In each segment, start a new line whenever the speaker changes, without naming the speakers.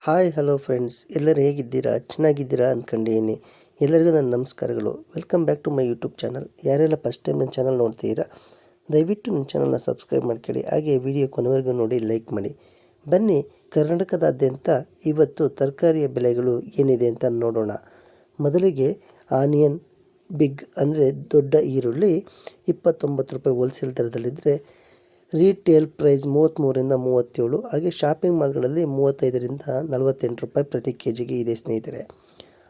Hi hello friends, ಎಲ್ಲರೂ ಹೇಗಿದ್ದೀರಾ? ಚೆನ್ನಾಗಿದ್ದೀರಾ ಅಂದ್ಕೊಂಡಿದ್ದೀನಿ. ಎಲ್ಲರಿಗೂ ನನ್ನ ನಮಸ್ಕಾರಗಳು. Welcome back to my YouTube channel. ಯಾರೆಲ್ಲ ಫಸ್ಟ್ ಟೈಮ್ ನನ್ನ ಚಾನಲ್ ನೋಡ್ತೀರಾ, ದಯವಿಟ್ಟು ನನ್ನ ಚಾನಲ್ನ ಸಬ್ಸ್ಕ್ರೈಬ್ ಮಾಡ್ಕೊಳ್ಳಿ. ಹಾಗೆ ವಿಡಿಯೋ ಕೊನೆವರೆಗೂ ನೋಡಿ, ಲೈಕ್ ಮಾಡಿ. ಬನ್ನಿ, ಕರ್ನಾಟಕದಾದ್ಯಂತ ಇವತ್ತು ತರಕಾರಿಯ ಬೆಲೆಗಳು ಏನಿದೆ ಅಂತ ನೋಡೋಣ. ಮೊದಲಿಗೆ ಆನಿಯನ್ ಬಿಗ್ ಅಂದರೆ ದೊಡ್ಡ ಈರುಳ್ಳಿ 29 ರೂಪಾಯಿ ಹೋಲ್ಸೇಲ್ ದರದಲ್ಲಿದ್ದರೆ, ರೀಟೇಲ್ ಪ್ರೈಸ್ 33ರಿಂದ 37. ಹಾಗೆ ಶಾಪಿಂಗ್ ಮಾಲ್ಗಳಲ್ಲಿ 35ರಿಂದ 48 ರೂಪಾಯಿ ಪ್ರತಿ ಕೆ ಜಿಗೆ ಇದೆ ಸ್ನೇಹಿತರೆ.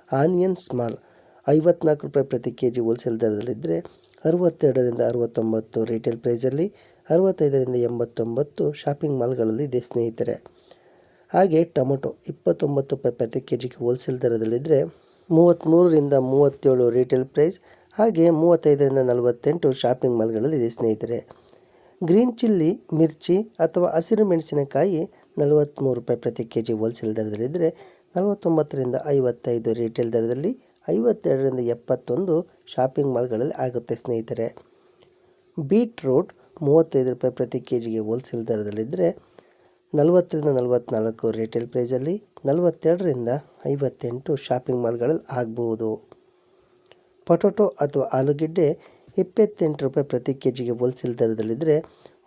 ಆನಿಯನ್ ಸ್ಮಾಲ್ 54 ರೂಪಾಯಿ ಪ್ರತಿ ಕೆ ಜಿ ಹೋಲ್ಸೇಲ್ ದರದಲ್ಲಿದ್ದರೆ, 62ರಿಂದ 69 ರೀಟೇಲ್ ಪ್ರೈಸಲ್ಲಿ, 65ರಿಂದ 89 ಶಾಪಿಂಗ್ ಮಾಲ್ಗಳಲ್ಲಿ ಇದೆ ಸ್ನೇಹಿತರೆ. ಹಾಗೆ ಟೊಮೊಟೊ 29 ರೂಪಾಯಿ ಪ್ರತಿ ಕೆ ಜಿಗೆ ಹೋಲ್ಸೇಲ್ ದರದಲ್ಲಿದ್ದರೆ, 33ರಿಂದ 37 ರೀಟೇಲ್ ಪ್ರೈಸ್, ಹಾಗೆ 35ರಿಂದ 48 ಶಾಪಿಂಗ್ ಮಾಲ್ಗಳಲ್ಲಿ ಇದೆ ಸ್ನೇಹಿತರೆ. ಗ್ರೀನ್ ಚಿಲ್ಲಿ ಮಿರ್ಚಿ ಅಥವಾ ಹಸಿರು ಮೆಣಸಿನಕಾಯಿ 43 ರೂಪಾಯಿ ಪ್ರತಿ ಕೆ ಜಿ ಹೋಲ್ಸೇಲ್ ದರದಲ್ಲಿದ್ದರೆ, 49ರಿಂದ 55 ರೀಟೇಲ್ ದರದಲ್ಲಿ, 52ರಿಂದ 71 ಶಾಪಿಂಗ್ ಮಾಲ್ಗಳಲ್ಲಿ ಆಗುತ್ತೆ ಸ್ನೇಹಿತರೆ. ಬೀಟ್ರೂಟ್ 35 ರೂಪಾಯಿ ಪ್ರತಿ ಕೆ ಜಿಗೆ ಹೋಲ್ಸೇಲ್ ದರದಲ್ಲಿದ್ದರೆ, 40ರಿಂದ 44 ರೀಟೇಲ್ ಪ್ರೈಸಲ್ಲಿ, 42ರಿಂದ 58 ಶಾಪಿಂಗ್ ಮಾಲ್ಗಳಲ್ಲಿ ಆಗಬಹುದು. ಪೊಟೊಟೊ ಅಥವಾ ಆಲೂಗೆಡ್ಡೆ 28 ರೂಪಾಯಿ ಪ್ರತಿ ಕೆ ಜಿಗೆ ಹೋಲ್ಸೇಲ್ ದರದಲ್ಲಿದ್ದರೆ,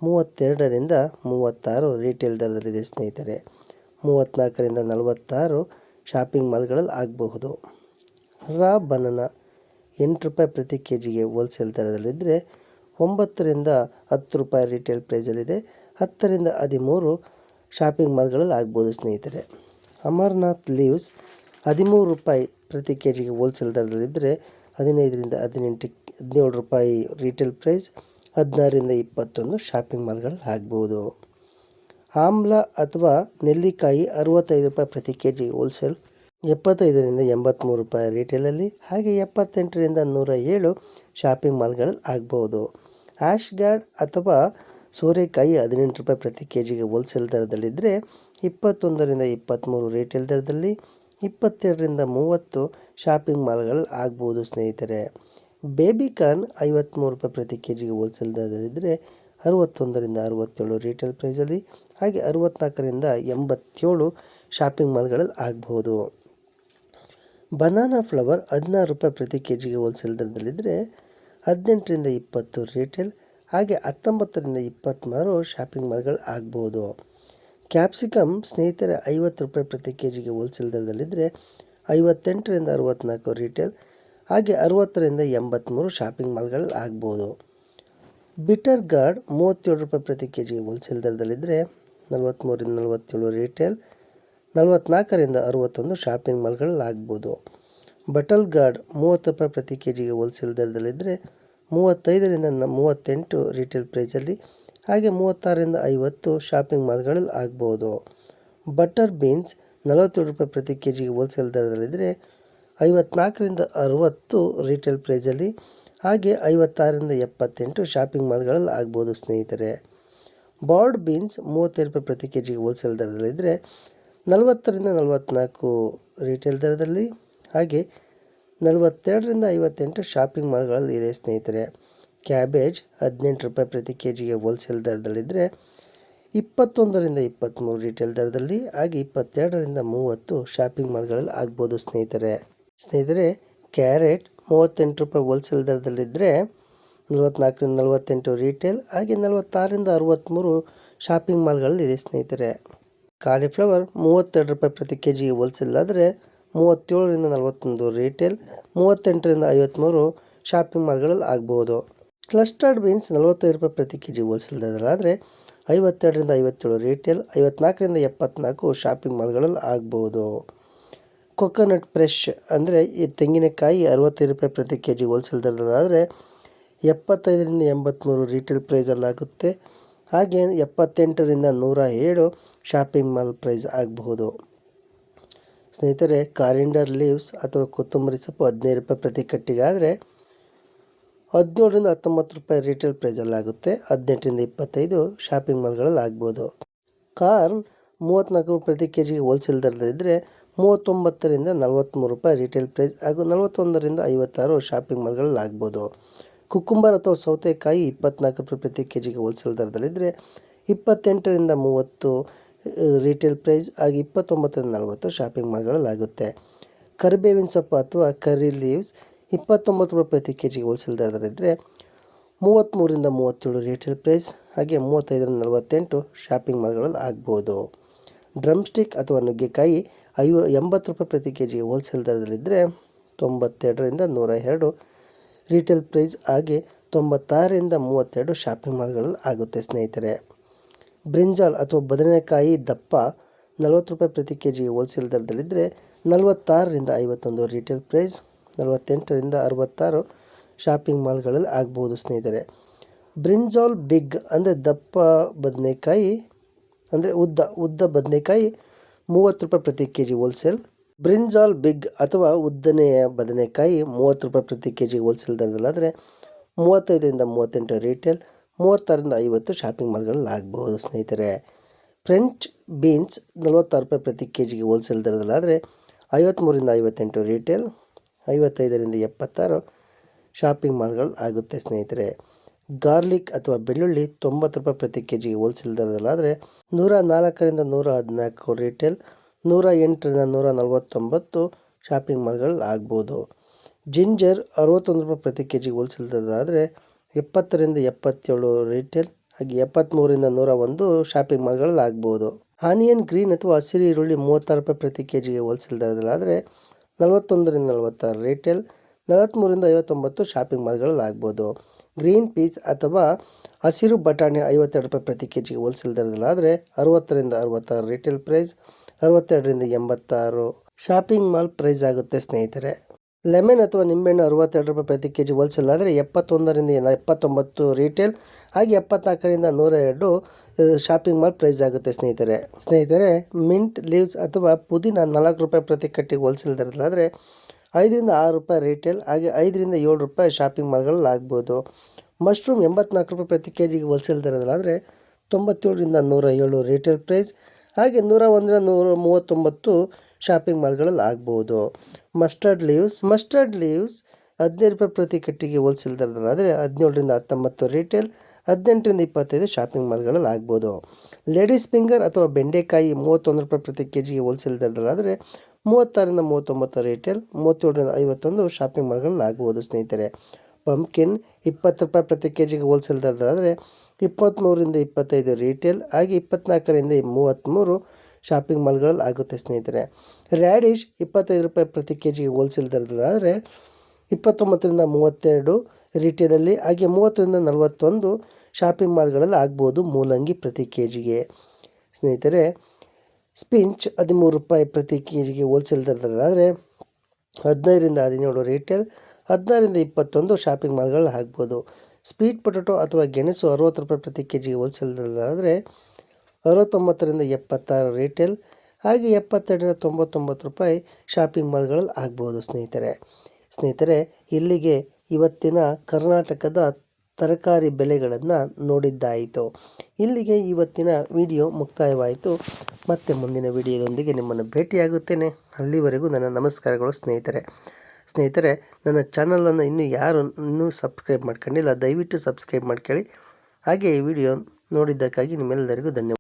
32ರಿಂದ 36 ರೀಟೇಲ್ ದರದಲ್ಲಿದೆ ಸ್ನೇಹಿತರೆ. 34ರಿಂದ 46 ಶಾಪಿಂಗ್ ಮಾಲ್ಗಳಲ್ಲಿ ಆಗಬಹುದು. ರಾ ಬನಾನಾ 8 ರೂಪಾಯಿ ಪ್ರತಿ ಕೆ ಜಿಗೆ ಹೋಲ್ಸೇಲ್ ದರದಲ್ಲಿದ್ದರೆ, 9ರಿಂದ 10 ರೂಪಾಯಿ ರೀಟೇಲ್ ಪ್ರೈಸಲ್ಲಿದೆ, 10ರಿಂದ 13 ಶಾಪಿಂಗ್ ಮಾಲ್ಗಳಲ್ಲಿ ಆಗ್ಬೋದು ಸ್ನೇಹಿತರೆ. ಅಮರ್ನಾಥ್ ಲೀವ್ಸ್ 13 ರೂಪಾಯಿ ಪ್ರತಿ ಕೆ ಜಿಗೆ ಹೋಲ್ಸೇಲ್ ದರದಲ್ಲಿದ್ದರೆ, 15ರಿಂದ 17 ರೂಪಾಯಿ ರೀಟೇಲ್ ಪ್ರೈಸ್, 16ರಿಂದ 21 ಶಾಪಿಂಗ್ ಮಾಲ್ಗಳಲ್ಲಿ ಆಗ್ಬೋದು. ಆಮ್ಲ ಅಥವಾ ನೆಲ್ಲಿಕಾಯಿ 65 ರೂಪಾಯಿ ಪ್ರತಿ ಕೆ ಜಿ ಹೋಲ್ಸೇಲ್, 75ರಿಂದ 83 ರೂಪಾಯಿ ರೀಟೇಲಲ್ಲಿ, ಹಾಗೆ 78ರಿಂದ 107 ಶಾಪಿಂಗ್ ಮಾಲ್ಗಳಲ್ಲಿ ಆಗ್ಬೋದು. ಆಶ್ಗಾರ್ಡ್ ಅಥವಾ ಸೋರೆಕಾಯಿ 18 ರೂಪಾಯಿ ಪ್ರತಿ ಕೆ ಜಿಗೆ ಹೋಲ್ಸೇಲ್ ದರದಲ್ಲಿದ್ದರೆ, 21ರಿಂದ 23 ರೀಟೇಲ್ ದರದಲ್ಲಿ, 22ರಿಂದ 30 ಶಾಪಿಂಗ್ ಮಾಲ್ಗಳಲ್ಲಿ ಆಗ್ಬೋದು ಸ್ನೇಹಿತರೆ. ಬೇಬಿಕಾರ್ನ್ 53 ರೂಪಾಯಿ ಪ್ರತಿ ಕೆ ಜಿಗೆ ಹೋಲ್ಸೇಲ್ ದರದಲ್ಲಿದ್ದರೆ, 61ರಿಂದ 67 ರೀಟೇಲ್ ಪ್ರೈಸಲ್ಲಿ, ಹಾಗೆ 64ರಿಂದ 87 ಶಾಪಿಂಗ್ ಮಾಲ್ಗಳಲ್ಲಿ ಆಗ್ಬೋದು. ಬನಾನಾ ಫ್ಲವರ್ 16 ರೂಪಾಯಿ ಪ್ರತಿ ಕೆ ಜಿಗೆ ಹೋಲ್ಸೇಲ್ ದರದಲ್ಲಿದ್ದರೆ, 18ರಿಂದ 20 ರೀಟೇಲ್, ಹಾಗೆ 19ರಿಂದ 23 ಶಾಪಿಂಗ್ ಮಾಲ್ಗಳು ಆಗ್ಬೋದು. ಕ್ಯಾಪ್ಸಿಕಮ್ ಸ್ನೇಹಿತರೆ 50 ರೂಪಾಯಿ ಪ್ರತಿ ಕೆ ಜಿಗೆ ಹೋಲ್ಸೇಲ್ ದರದಲ್ಲಿದ್ದರೆ, 58ರಿಂದ 64 ರೀಟೇಲ್, ಹಾಗೆ 60ರಿಂದ 83 ಶಾಪಿಂಗ್ ಮಾಲ್ಗಳಲ್ಲಿ ಆಗ್ಬೋದು. ಬಿಟರ್ ಗಾರ್ಡ್ 37 ರೂಪಾಯಿ ಪ್ರತಿ ಕೆ ಜಿಗೆ ಹೋಲ್ಸೇಲ್ ದರದಲ್ಲಿದ್ದರೆ, 43ರಿಂದ 47 ರೀಟೇಲ್, 44ರಿಂದ 61 ಶಾಪಿಂಗ್ ಮಾಲ್ಗಳಲ್ಲಿ ಆಗ್ಬೋದು. ಬಟಲ್ ಗಾರ್ಡ್ 30 ರೂಪಾಯಿ ಪ್ರತಿ ಕೆ ಜಿಗೆ ಹೋಲ್ಸೇಲ್ ದರದಲ್ಲಿದ್ದರೆ, 35ರಿಂದ 38 ರೀಟೇಲ್ ಪ್ರೈಸಲ್ಲಿ, ಹಾಗೆ 36ರಿಂದ 50 ಶಾಪಿಂಗ್ ಮಾಲ್ಗಳಲ್ಲಿ ಆಗ್ಬೋದು. ಬಟರ್ ಬೀನ್ಸ್ 47 ರೂಪಾಯಿ ಪ್ರತಿ ಕೆ ಜಿಗೆ ಹೋಲ್ಸೇಲ್ ದರದಲ್ಲಿದ್ದರೆ, 54ರಿಂದ 60 ರೀಟೇಲ್ ಪ್ರೈಸಲ್ಲಿ, ಹಾಗೆ 56ರಿಂದ 78 ಶಾಪಿಂಗ್ ಮಾಲ್ಗಳಲ್ಲಿ ಆಗ್ಬೋದು ಸ್ನೇಹಿತರೆ. ಬಾರ್ಡ್ ಬೀನ್ಸ್ 35 ರೂಪಾಯಿ ಪ್ರತಿ ಕೆ ಜಿಗೆ ಹೋಲ್ಸೇಲ್ ದರದಲ್ಲಿದ್ದರೆ, 40ರಿಂದ 44 ರೀಟೇಲ್ ದರದಲ್ಲಿ, ಹಾಗೆ 42ರಿಂದ 58 ಶಾಪಿಂಗ್ ಮಾಲ್ಗಳಲ್ಲಿ ಇದೆ ಸ್ನೇಹಿತರೆ. ಕ್ಯಾಬೇಜ್ 18 ರೂಪಾಯಿ ಪ್ರತಿ ಕೆ ಜಿಗೆ ಹೋಲ್ಸೇಲ್ ದರದಲ್ಲಿದ್ದರೆ, 21ರಿಂದ 23 ರೀಟೇಲ್ ದರದಲ್ಲಿ, ಹಾಗೆ 22ರಿಂದ 30 ಶಾಪಿಂಗ್ ಮಾಲ್ಗಳಲ್ಲಿ ಆಗ್ಬೋದು ಸ್ನೇಹಿತರೆ. ಕ್ಯಾರೆಟ್ 38 ರೂಪಾಯಿ ಹೋಲ್ಸೇಲ್ ದರದಲ್ಲಿದ್ದರೆ, 44ರಿಂದ 48 ರೀಟೇಲ್, ಹಾಗೆ 46ರಿಂದ 63 ಶಾಪಿಂಗ್ ಮಾಲ್ಗಳಲ್ಲಿ ಇದೆ ಸ್ನೇಹಿತರೆ. ಕಾಲಿಫ್ಲವರ್ 32 ರೂಪಾಯಿ ಪ್ರತಿ ಕೆ ಜಿಗೆ ಹೋಲ್ಸೇಲ್ ಆದರೆ, 37ರಿಂದ 41 ರೀಟೇಲ್, 38ರಿಂದ 53 ಶಾಪಿಂಗ್ ಮಾಲ್ಗಳಲ್ಲಿ ಆಗ್ಬೋದು. ಕ್ಲಸ್ಟರ್ಡ್ ಬೀನ್ಸ್ 45 ರೂಪಾಯಿ ಪ್ರತಿ ಕೆ ಜಿ ಹೋಲ್ಸೇಲ್ ದರದಲ್ಲಾದರೆ, 52ರಿಂದ 57 ರೀಟೇಲ್, 54ರಿಂದ 74 ಶಾಪಿಂಗ್ ಮಾಲ್ಗಳಲ್ಲಿ ಆಗ್ಬೋದು. ಕೊಕೊನಟ್ ಫ್ರೆಶ್ ಅಂದರೆ ಈ ತೆಂಗಿನಕಾಯಿ 65 ರೂಪಾಯಿ ಪ್ರತಿ ಕೆ ಜಿ ಹೋಲ್ಸೇಲ್ ದರದಲ್ಲಾದರೆ, 75ರಿಂದ 83 ರೀಟೇಲ್ ಪ್ರೈಸಲ್ಲಾಗುತ್ತೆ, ಹಾಗೆ 78ರಿಂದ 107 ಶಾಪಿಂಗ್ ಮಾಲ್ ಪ್ರೈಸ್ ಆಗಬಹುದು. ಸ್ನೇಹಿತರೆ, ಕಾರಿಂಡರ್ ಲೀವ್ಸ್ ಅಥವಾ ಕೊತ್ತಂಬರಿ ಸೊಪ್ಪು 15 ರೂಪಾಯಿ ಪ್ರತಿ ಕಟ್ಟಿಗಾದರೆ, 17ರಿಂದ 19 ರೂಪಾಯಿ ರೀಟೇಲ್ ಪ್ರೈಸಲ್ಲಾಗುತ್ತೆ, 18ರಿಂದ 25 ಶಾಪಿಂಗ್ ಮಾಲ್ಗಳಲ್ಲಿ ಆಗ್ಬೋದು. ಕಾರ್ನ್ 34 ಪ್ರತಿ ಕೆ ಜಿಗೆ ಹೋಲ್ಸೇಲ್ ದರದಲ್ಲಿದ್ದರೆ, 39ರಿಂದ 43 ರೂಪಾಯಿ ರೀಟೇಲ್ ಪ್ರೈಸ್, ಹಾಗೂ 41ರಿಂದ 56 ಶಾಪಿಂಗ್ ಮಾಲ್ಗಳಲ್ಲಿ ಆಗ್ಬೋದು. ಕುಕ್ಕುಂಬರ್ ಅಥವಾ ಸೌತೆಕಾಯಿ 24 ರೂಪಾಯಿ ಪ್ರತಿ ಕೆ ಜಿಗೆ ಹೋಲ್ಸೇಲ್ ದರದಲ್ಲಿದ್ದರೆ, 28ರಿಂದ 30 ರೀಟೇಲ್ ಪ್ರೈಸ್, ಹಾಗೆ 29-40 ಶಾಪಿಂಗ್ ಮಾಲ್ಗಳಲ್ಲಾಗುತ್ತೆ. ಕರಿಬೇವಿನ ಸೊಪ್ಪು ಅಥವಾ ಕರಿ ಲೀವ್ಸ್ 29 ರೂಪಾಯಿ ಪ್ರತಿ ಕೆ ಜಿಗೆ ಹೋಲ್ಸೇಲ್ ದರದಲ್ಲಿದ್ದರೆ 33-37 ರೀಟೇಲ್ ಪ್ರೈಸ್, ಹಾಗೆ 35-48 ಶಾಪಿಂಗ್ ಮಾಲ್ಗಳಲ್ಲಿ ಆಗ್ಬೋದು. ಡ್ರಮ್ ಸ್ಟಿಕ್ ಅಥವಾ ನುಗ್ಗೆಕಾಯಿ 80 ರೂಪಾಯಿ ಪ್ರತಿ ಕೆ ಜಿಗೆ ಹೋಲ್ಸೇಲ್ ದರದಲ್ಲಿದ್ದರೆ 92-102 ರೀಟೇಲ್ ಪ್ರೈಸ್, ಹಾಗೆ 96-32 ಶಾಪಿಂಗ್ ಮಾಲ್ಗಳಲ್ಲಿ ಆಗುತ್ತೆ ಸ್ನೇಹಿತರೆ. ಬ್ರಿಂಜಾಲ್ ಅಥವಾ ಬದನೆಕಾಯಿ ದಪ್ಪ 40 ರೂಪಾಯಿ ಪ್ರತಿ ಕೆ ಜಿಗೆ ಹೋಲ್ಸೇಲ್ ದರದಲ್ಲಿದ್ದರೆ 46-51 ರೀಟೇಲ್ ಪ್ರೈಸ್, 48-66 ಶಾಪಿಂಗ್ ಮಾಲ್ಗಳಲ್ಲಿ ಆಗ್ಬೋದು ಸ್ನೇಹಿತರೆ. ಬ್ರಿಂಜಾಲ್ ಬಿಗ್ ಅಂದರೆ ದಪ್ಪ ಬದನೆಕಾಯಿ ಅಂದರೆ ಉದ್ದ ಬದನೆಕಾಯಿ 30 ರೂಪಾಯಿ ಪ್ರತಿ K G wholesale. Brinjal big ಅಥವಾ ಉದ್ದನೆಯ ಬದನೆಕಾಯಿ 30 ರೂಪಾಯಿ ಪ್ರತಿ ಕೆ ಜಿಗೆ ಹೋಲ್ಸೇಲ್ ದರದಲ್ಲಾದರೆ 35-38 ರೀಟೇಲ್, 36-50 ಶಾಪಿಂಗ್ ಮಾಲ್ಗಳಲ್ಲಿ ಆಗ್ಬೋದು ಸ್ನೇಹಿತರೆ. ಫ್ರೆಂಚ್ ಬೀನ್ಸ್ 46 ರೂಪಾಯಿ ಪ್ರತಿ ಕೆ ಜಿಗೆ ಹೋಲ್ಸೇಲ್ ದರದಲ್ಲಾದರೆ 53-58 ರೀಟೇಲ್, 55-76 ಶಾಪಿಂಗ್ ಮಾಲ್ಗಳು ಆಗುತ್ತೆ ಸ್ನೇಹಿತರೆ. ಗಾರ್ಲಿಕ್ ಅಥವಾ ಬೆಳ್ಳುಳ್ಳಿ 90 ರೂಪಾಯಿ ಪ್ರತಿ ಕೆ ಜಿಗೆ ಹೋಲ್ಸೇಲ್ ದರದಲ್ಲಾದರೆ 104-114 ರೀಟೇಲ್, 108-149 ಶಾಪಿಂಗ್ ಮಾಲ್ಗಳಲ್ಲಿ ಆಗ್ಬೋದು. ಜಿಂಜರ್ 61 ರೂಪಾಯಿ ಪ್ರತಿ ಕೆ ಜಿಗೆ ಹೋಲ್ಸೇಲ್ ದರದಾದರೆ 70-77 ರೀಟೇಲ್, ಹಾಗೆ 73-101 ಶಾಪಿಂಗ್ ಮಾಲ್ಗಳಲ್ಲಿ ಆಗ್ಬೋದು. ಆನಿಯನ್ ಗ್ರೀನ್ ಅಥವಾ ಹಸಿರು ಈರುಳ್ಳಿ 36 ರೂಪಾಯಿ ಪ್ರತಿ ಕೆ ಜಿಗೆ ಹೋಲ್ಸೇಲ್ ದರದಲ್ಲಾದರೆ 41-46 ರೀಟೇಲ್, 43-59 ಶಾಪಿಂಗ್ ಮಾಲ್ಗಳಲ್ಲಿ ಆಗ್ಬೋದು. ಗ್ರೀನ್ ಪೀಸ್ ಅಥವಾ ಹಸಿರು ಬಟಾಣಿ 52 ರೂಪಾಯಿ ಪ್ರತಿ ಕೆ ಜಿಗೆ ಹೋಲ್ಸೇಲ್ ದರದಲ್ಲಾದರೆ 60-66 retail price, 62-86 shopping mall price ಆಗುತ್ತೆ ಸ್ನೇಹಿತರೆ. ಲೆಮನ್ ಅಥವಾ ನಿಂಬೆಹಣ್ಣು 62 ರೂಪಾಯಿ ಪ್ರತಿ ಕೆ ಜಿ ಹೋಲ್ಸೇಲ್ ಆದರೆ 71-79 ರೀಟೇಲ್, ಹಾಗೆ 74-102 ಶಾಪಿಂಗ್ ಮಾಲ್ ಪ್ರೈಸ್ ಆಗುತ್ತೆ ಸ್ನೇಹಿತರೆ. ಮಿಂಟ್ ಲೀವ್ಸ್ ಅಥವಾ ಪುದೀನ 4 ರೂಪಾಯಿ ಪ್ರತಿ ಕಟ್ಟಿಗೆ ಹೋಲ್ಸೇಲ್ ದರದಲ್ಲಾದರೆ 5-6 ರೂಪಾಯಿ ರೀಟೇಲ್, ಹಾಗೆ 5-7 ರೂಪಾಯಿ ಶಾಪಿಂಗ್ ಮಾಲ್ಗಳಲ್ಲಿ ಆಗ್ಬೋದು. ಮಶ್ರೂಮ್ 84 ರೂಪಾಯಿ ಪ್ರತಿ ಕೆ ಜಿಗೆ ಹೋಲ್ಸೇಲ್ ದರದಲ್ಲಾದರೆ 97-107 ರೀಟೇಲ್ ಪ್ರೈಸ್, ಹಾಗೆ 101-139 ಶಾಪಿಂಗ್ ಮಾಲ್ಗಳಲ್ಲಿ ಆಗ್ಬೋದು. ಮಸ್ಟರ್ಡ್ ಲೀವ್ಸ್ 15 ರೂಪಾಯಿ ಪ್ರತಿ ಕಟ್ಟಿಗೆ ಹೋಲ್ಸೇಲ್ ದರದಲ್ಲಾದರೆ 17-19 ರೀಟೇಲ್, 18-25 ಶಾಪಿಂಗ್ ಮಾಲ್ಗಳಲ್ಲಿ ಆಗ್ಬೋದು. ಲೇಡೀಸ್ ಫಿಂಗರ್ ಅಥವಾ ಬೆಂಡೆಕಾಯಿ 31 ರೂಪಾಯಿ ಪ್ರತಿ ಕೆ ಜಿಗೆ ಹೋಲ್ಸೇಲ್ ದರದಲ್ಲಾದರೆ 36-39 ರೀಟೇಲ್, 37-51 ಶಾಪಿಂಗ್ ಮಾಲ್ಗಳಲ್ಲಿ ಆಗ್ಬೋದು ಸ್ನೇಹಿತರೆ. ಪಂಪ್ಕಿನ್ 20 ರೂಪಾಯಿ ಪ್ರತಿ ಕೆ ಜಿಗೆ ಹೋಲ್ಸೇಲ್ ದರದಲ್ಲಾದರೆ 23-25 ರೀಟೇಲ್, ಹಾಗೆ 24-33 ಶಾಪಿಂಗ್ ಮಾಲ್ಗಳಲ್ಲಿ ಆಗುತ್ತೆ ಸ್ನೇಹಿತರೆ. ರ್ಯಾಡಿಶ್ 25 ರೂಪಾಯಿ ಪ್ರತಿ ಕೆ ಜಿಗೆ ಹೋಲ್ಸೇಲ್ ದರದಲ್ಲಾದರೆ 29-32 ರೀಟೇಲಲ್ಲಿ, ಹಾಗೆ 30-41 ಶಾಪಿಂಗ್ ಮಾಲ್ಗಳಲ್ಲಿ ಆಗ್ಬೋದು. ಮೂಲಂಗಿ ಪ್ರತಿ ಕೆ ಜಿಗೆ ಸ್ನೇಹಿತರೆ. ಸ್ಪಿಂಚ್ 13 ರೂಪಾಯಿ ಪ್ರತಿ ಕೆ ಜಿಗೆ ಹೋಲ್ಸೇಲ್ ದರದಲ್ಲಾದರೆ 15-17 ರೀಟೇಲ್, 16-21 ಶಾಪಿಂಗ್ ಮಾಲ್ಗಳಲ್ಲಿ ಆಗ್ಬೋದು. ಸ್ವೀಟ್ ಪೊಟೊಟೊ ಅಥವಾ ಗೆಣಸು 60 ರೂಪಾಯಿ ಪ್ರತಿ ಕೆ ಜಿಗೆ ಹೋಲ್ಸೇಲ್ ದರದಲ್ಲಾದರೆ 69-76 ರೀಟೇಲ್, ಹಾಗೆ 72-99 ರೂಪಾಯಿ ಶಾಪಿಂಗ್ ಮಾಲ್ಗಳಲ್ಲಿ ಆಗ್ಬೋದು ಸ್ನೇಹಿತರೆ. ಇಲ್ಲಿಗೆ ಇವತ್ತಿನ ಕರ್ನಾಟಕದ ತರಕಾರಿ ಬೆಲೆಗಳನ್ನು ನೋಡಿದ್ದಾಯಿತು. ಇಲ್ಲಿಗೆ ಇವತ್ತಿನ ವಿಡಿಯೋ ಮುಕ್ತಾಯವಾಯಿತು. ಮತ್ತೆ ಮುಂದಿನ ವಿಡಿಯೋದೊಂದಿಗೆ ನಿಮ್ಮನ್ನು ಭೇಟಿಯಾಗುತ್ತೇನೆ. ಅಲ್ಲಿವರೆಗೂ ನನ್ನ ನಮಸ್ಕಾರಗಳು ಸ್ನೇಹಿತರೆ. ನನ್ನ ಚಾನಲನ್ನು ಇನ್ನೂ ಸಬ್ಸ್ಕ್ರೈಬ್ ಮಾಡ್ಕೊಂಡಿಲ್ಲ, ದಯವಿಟ್ಟು ಸಬ್ಸ್ಕ್ರೈಬ್ ಮಾಡ್ಕೊಳ್ಳಿ. ಹಾಗೆ ಈ ವಿಡಿಯೋ ನೋಡಿದ್ದಕ್ಕಾಗಿ ನಿಮ್ಮೆಲ್ಲರಿಗೂ ಧನ್ಯವಾದ.